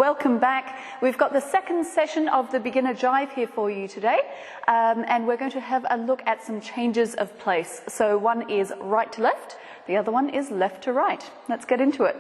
welcome back. We've got the second session of the beginner jive here for you today, and we're going to have a look at some changes of place. So one is right to left, the other one is left to right. Let's get into it.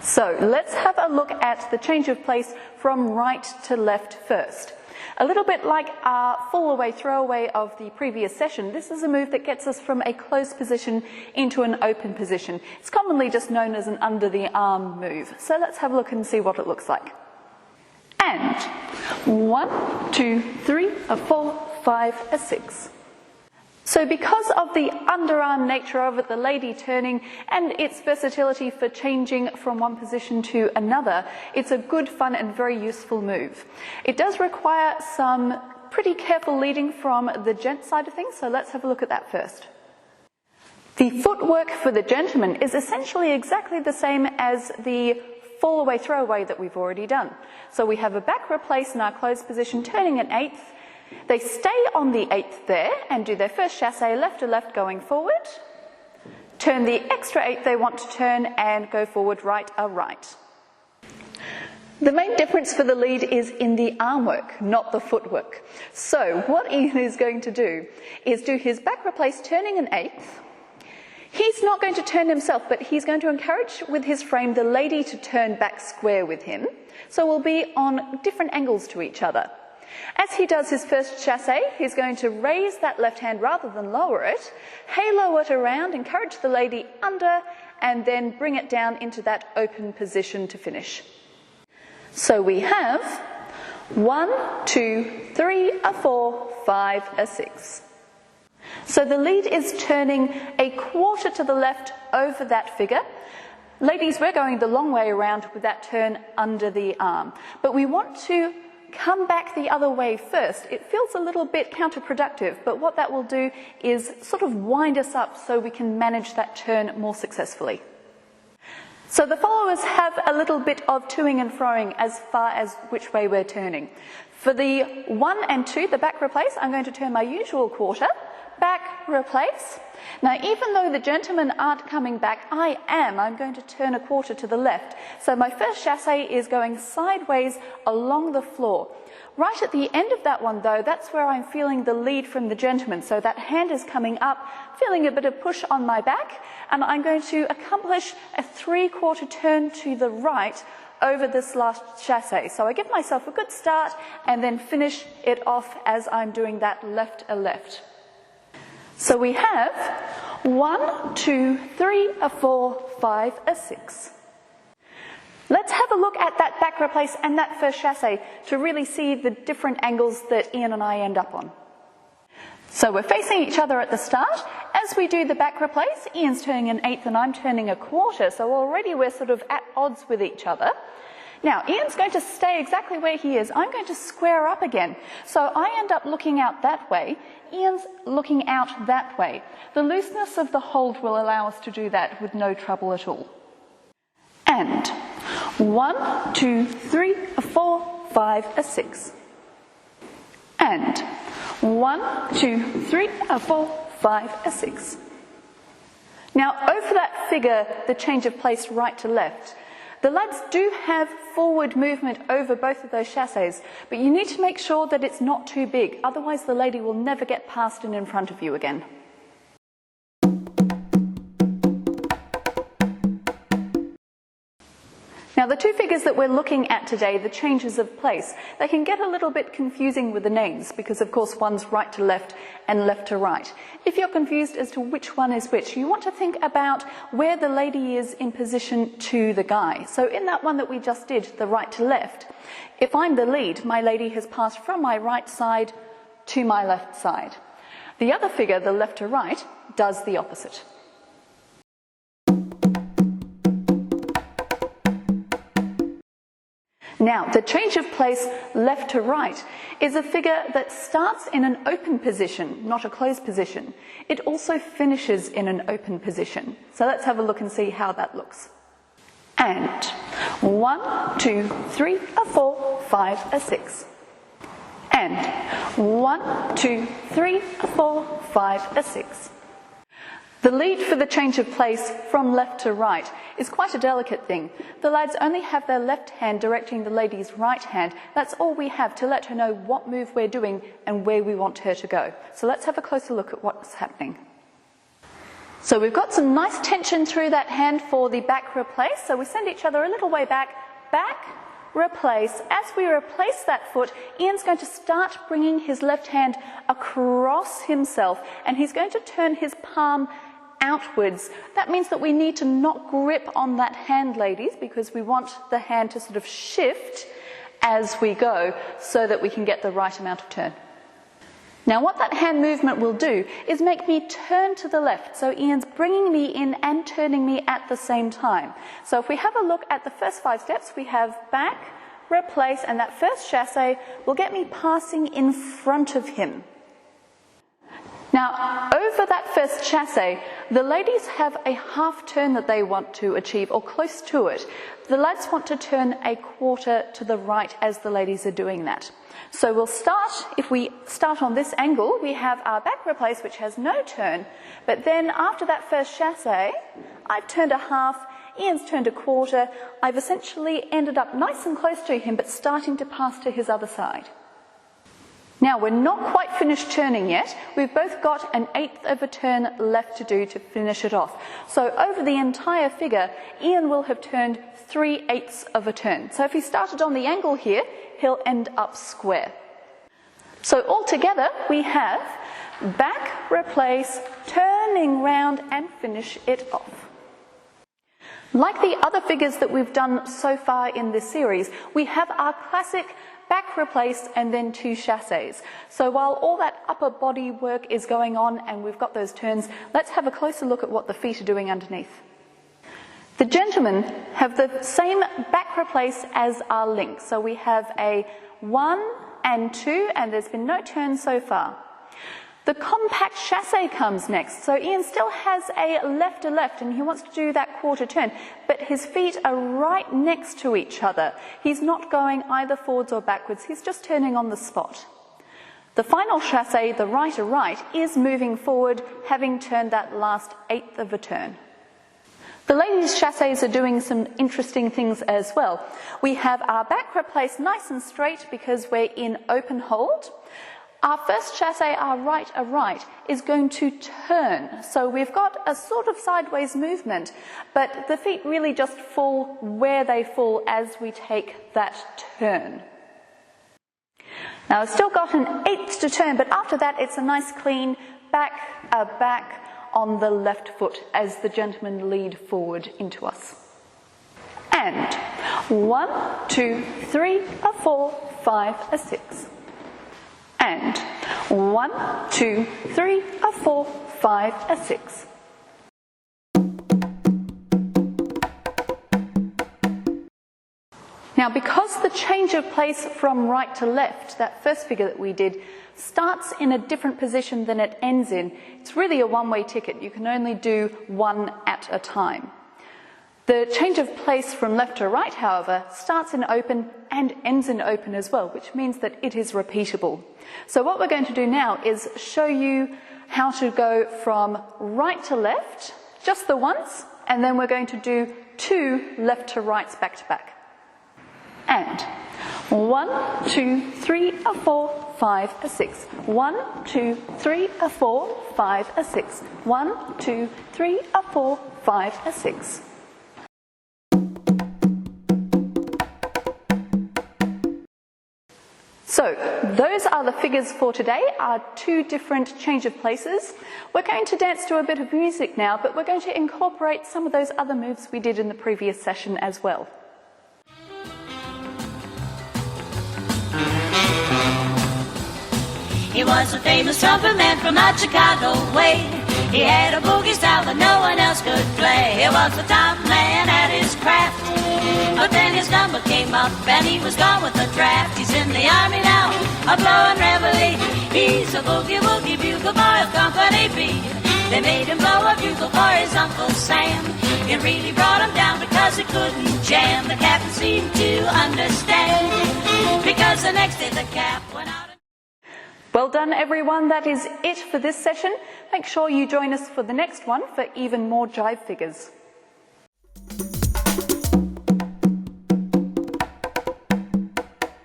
So let's have a look at the change of place from right to left first. A little bit like our fall-away, throw-away of the previous session, this is a move that gets us from a closed position into an open position. It's commonly just known as an under-the-arm move. So let's have a look and see what it looks like. And 1, 2, 3, 4, 5, 6. So because of the underarm nature of it, the lady turning, and its versatility for changing from one position to another, it's a good, fun and very useful move. It does require some pretty careful leading from the gent side of things, so let's have a look at that first. The footwork for the gentleman is essentially exactly the same as the fall-away, throw-away that we've already done. So we have a back replace in our closed position, turning an eighth. They stay on the eighth there and do their first chasse left to left going forward, turn the extra eighth they want to turn and go forward right a right. The main difference for the lead is in the arm work, not the footwork. So what Ian is going to do is do his back replace turning an eighth. He's not going to turn himself, but he's going to encourage with his frame the lady to turn back square with him. So we'll be on different angles to each other. As he does his first chasse, he's going to raise that left hand rather than lower it, halo it around, encourage the lady under, and then bring it down into that open position to finish. So we have 1, 2, 3, 4, 5, 6. So the lead is turning a quarter to the left over that figure. Ladies, we're going the long way around with that turn under the arm, but we want to come back the other way first. It feels a little bit counterproductive, but what that will do is sort of wind us up so we can manage that turn more successfully. So the followers have a little bit of toing and froing as far as which way we're turning. For the 1 and 2, the back replace, I'm going to turn my usual quarter, back replace. Now, even though the gentlemen aren't coming back, I'm going to turn a quarter to the left. So my first chasse is going sideways along the floor. Right at the end of that one, though, that's where I'm feeling the lead from the gentleman. So that hand is coming up, feeling a bit of push on my back, and I'm going to accomplish a 3/4 turn to the right over this last chasse. So I give myself a good start and then finish it off as I'm doing that left a left. So we have 1, 2, 3, 4, 5, 6. Let's have a look at that back replace and that first chasse to really see the different angles that Ian and I end up on. So we're facing each other at the start. As we do the back replace, Ian's turning an eighth and I'm turning a quarter, so already we're sort of at odds with each other. Now, Ian's going to stay exactly where he is. I'm going to square up again. So I end up looking out that way. Ian's looking out that way. The looseness of the hold will allow us to do that with no trouble at all. And 1, 2, 3, 4, 5, 6. And 1, 2, 3, 4, 5, 6. Now, over that figure, the change of place right to left, the lads do have forward movement over both of those chasses, but you need to make sure that it's not too big, otherwise the lady will never get past and in front of you again. Now, the two figures that we're looking at today, the changes of place, they can get a little bit confusing with the names because, of course, one's right to left and left to right. If you're confused as to which one is which, you want to think about where the lady is in position to the guy. So in that one that we just did, the right to left, if I'm the lead, my lady has passed from my right side to my left side. The other figure, the left to right, does the opposite. Now, the change of place left to right is a figure that starts in an open position, not a closed position. It also finishes in an open position. So let's have a look and see how that looks. And 1, 2, 3, 4, 5, 6. And 1, 2, 3, 4, 5, 6. The lead for the change of place from left to right is quite a delicate thing. The lads only have their left hand directing the lady's right hand. That's all we have to let her know what move we're doing and where we want her to go. So let's have a closer look at what's happening. So we've got some nice tension through that hand for the back replace. So we send each other a little way back, replace. As we replace that foot, Ian's going to start bringing his left hand across himself, and he's going to turn his palm outwards. That means that we need to not grip on that hand, ladies, because we want the hand to sort of shift as we go so that we can get the right amount of turn. Now what that hand movement will do is make me turn to the left. So Ian's bringing me in and turning me at the same time. So if we have a look at the first 5 steps, we have back, replace, and that first chassé will get me passing in front of him. Now, over that first chassé, the ladies have a half turn that they want to achieve, or close to it. The lads want to turn a quarter to the right as the ladies are doing that. So we'll start, if we start on this angle, we have our back replace, which has no turn. But then after that first chassé, I've turned a half, Ian's turned a quarter. I've essentially ended up nice and close to him, but starting to pass to his other side. Now, we're not quite finished turning yet. We've both got an 1/8 of a turn left to do to finish it off. So over the entire figure, Ian will have turned 3/8 of a turn. So if he started on the angle here, he'll end up square. So altogether, we have back, replace, turning round and finish it off. Like the other figures that we've done so far in this series, we have our classic back replace and then 2 chassés. So while all that upper body work is going on and we've got those turns, let's have a closer look at what the feet are doing underneath. The gentlemen have the same back replace as our link. So we have a 1 and 2, and there's been no turn so far. The compact chassé comes next. So Ian still has a left to left and he wants to do that quarter turn, but his feet are right next to each other. He's not going either forwards or backwards, he's just turning on the spot. The final chassé, the right to right, is moving forward, having turned that last 1/8 of a turn. The ladies' chassés are doing some interesting things as well. We have our back replace nice and straight because we're in open hold. Our first chassé, our right, is going to turn. So we've got a sort of sideways movement, but the feet really just fall where they fall as we take that turn. Now I've still got an 1/8 to turn, but after that it's a nice clean back on the left foot as the gentlemen lead forward into us. And 1, 2, 3, 4, 5, 6. And 1, 2, 3, 4, 5, 6. Now, because the change of place from right to left, that first figure that we did, starts in a different position than it ends in, it's really a one-way ticket. You can only do one at a time. The change of place from left to right, however, starts in open and ends in open as well, which means that it is repeatable. So what we're going to do now is show you how to go from right to left, just the once, and then we're going to do 2 left to rights back to back. And 1, 2, 3, 4, 5, 6. 1, 2, 3, 4, 5, 6. 1, 2, 3, 4, 5, 6. So, those are the figures for today, our 2 different change of places. We're going to dance to a bit of music now, but we're going to incorporate some of those other moves we did in the previous session as well. He was a famous trumpet man from out Chicago way. He had a boogie style that no one else could play. He was the top man at his craft. But then his number came up and he was gone with the draft. He's in the army now, a blowing reveille. He's a boogie-woogie bugle boy of Company B. They made him blow a bugle for his Uncle Sam. It really brought him down because he couldn't jam. The captain seemed to understand, because the next day the cap went out. Well done, everyone. That is it for this session. Make sure you join us for the next one for even more jive figures.